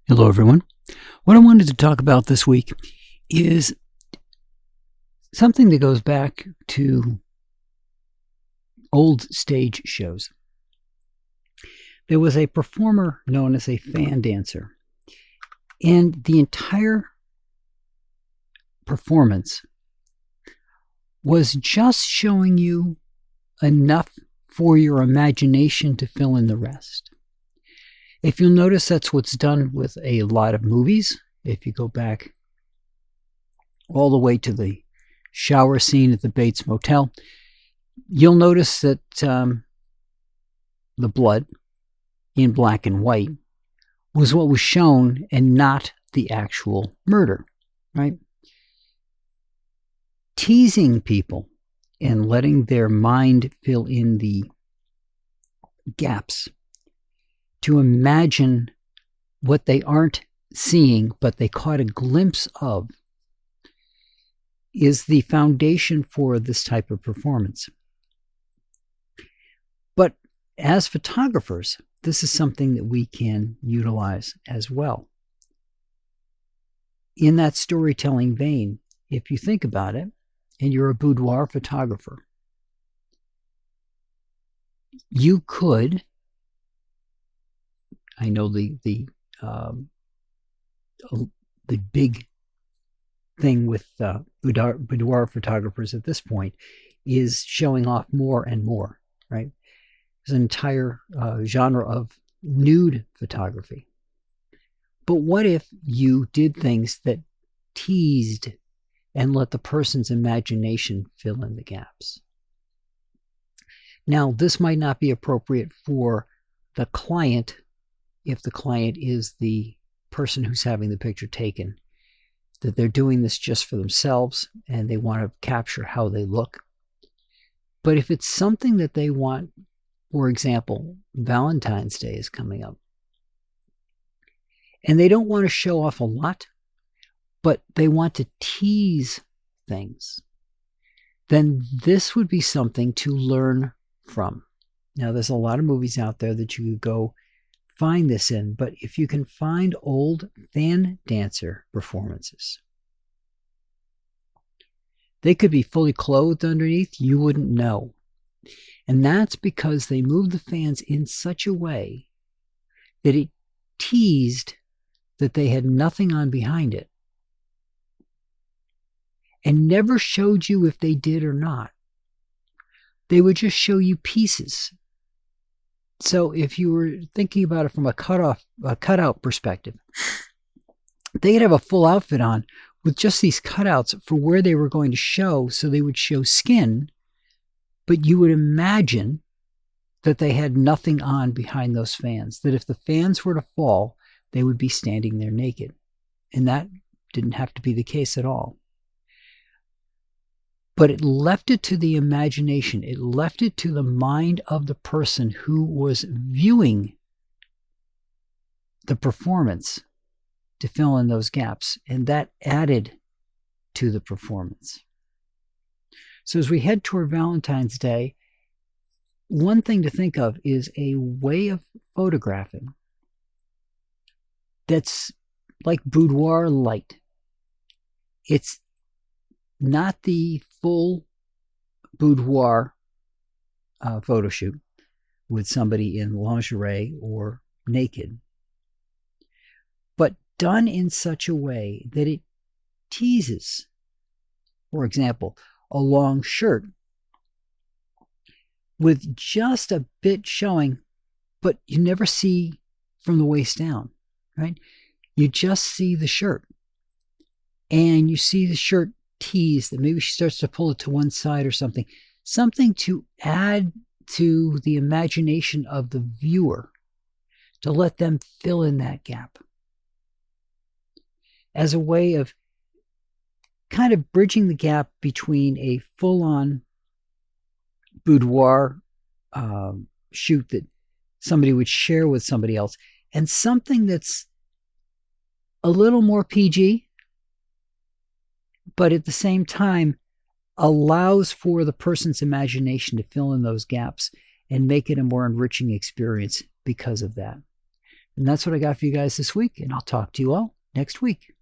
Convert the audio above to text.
Hello, everyone. What I wanted to talk about this week is something that goes back to old stage shows. There was a performer known as a fan dancer, and the entire performance was just showing you enough for your imagination to fill in the rest. If you'll notice, that's what's done with a lot of movies. If you go back all the way to the shower scene at the Bates Motel, you'll notice that the blood in black and white was what was shown and not the actual murder, right? Teasing people and letting their mind fill in the gaps to imagine what they aren't seeing but they caught a glimpse of is the foundation for this type of performance. But as photographers, this is something that we can utilize as well. In that storytelling vein, if you think about it, and you're a boudoir photographer, you could, I know the big thing with boudoir photographers at this point is showing off more and more, right? There's an entire genre of nude photography. But what if you did things that teased and let the person's imagination fill in the gaps? Now, this might not be appropriate for the client if the client is the person who's having the picture taken, that they're doing this just for themselves and they want to capture how they look. But if it's something that they want, for example, Valentine's Day is coming up, and they don't want to show off a lot, but they want to tease things, then this would be something to learn from. Now, there's a lot of movies out there that you could go find this in, but if you can find old fan dancer performances, they could be fully clothed underneath, you wouldn't know. And that's because they moved the fans in such a way that it teased that they had nothing on behind it and never showed you if they did or not. They would just show you pieces. So if you were thinking about it from a cutout perspective, they could have a full outfit on with just these cutouts for where they were going to show, so they would show skin, but you would imagine that they had nothing on behind those fans, that if the fans were to fall, they would be standing there naked. And that didn't have to be the case at all. But it left it to the imagination. It left it to the mind of the person who was viewing the performance to fill in those gaps. And that added to the performance. So as we head toward Valentine's Day, one thing to think of is a way of photographing that's like boudoir light. It's not the full boudoir photo shoot with somebody in lingerie or naked, but done in such a way that it teases. For example, a long shirt with just a bit showing, but you never see from the waist down, right? You just see the shirt, and you see the shirt tease that maybe she starts to pull it to one side or something to add to the imagination of the viewer, to let them fill in that gap as a way of kind of bridging the gap between a full-on boudoir shoot that somebody would share with somebody else and something that's a little more PG, but at the same time allows for the person's imagination to fill in those gaps and make it a more enriching experience because of that. And that's what I got for you guys this week. And I'll talk to you all next week.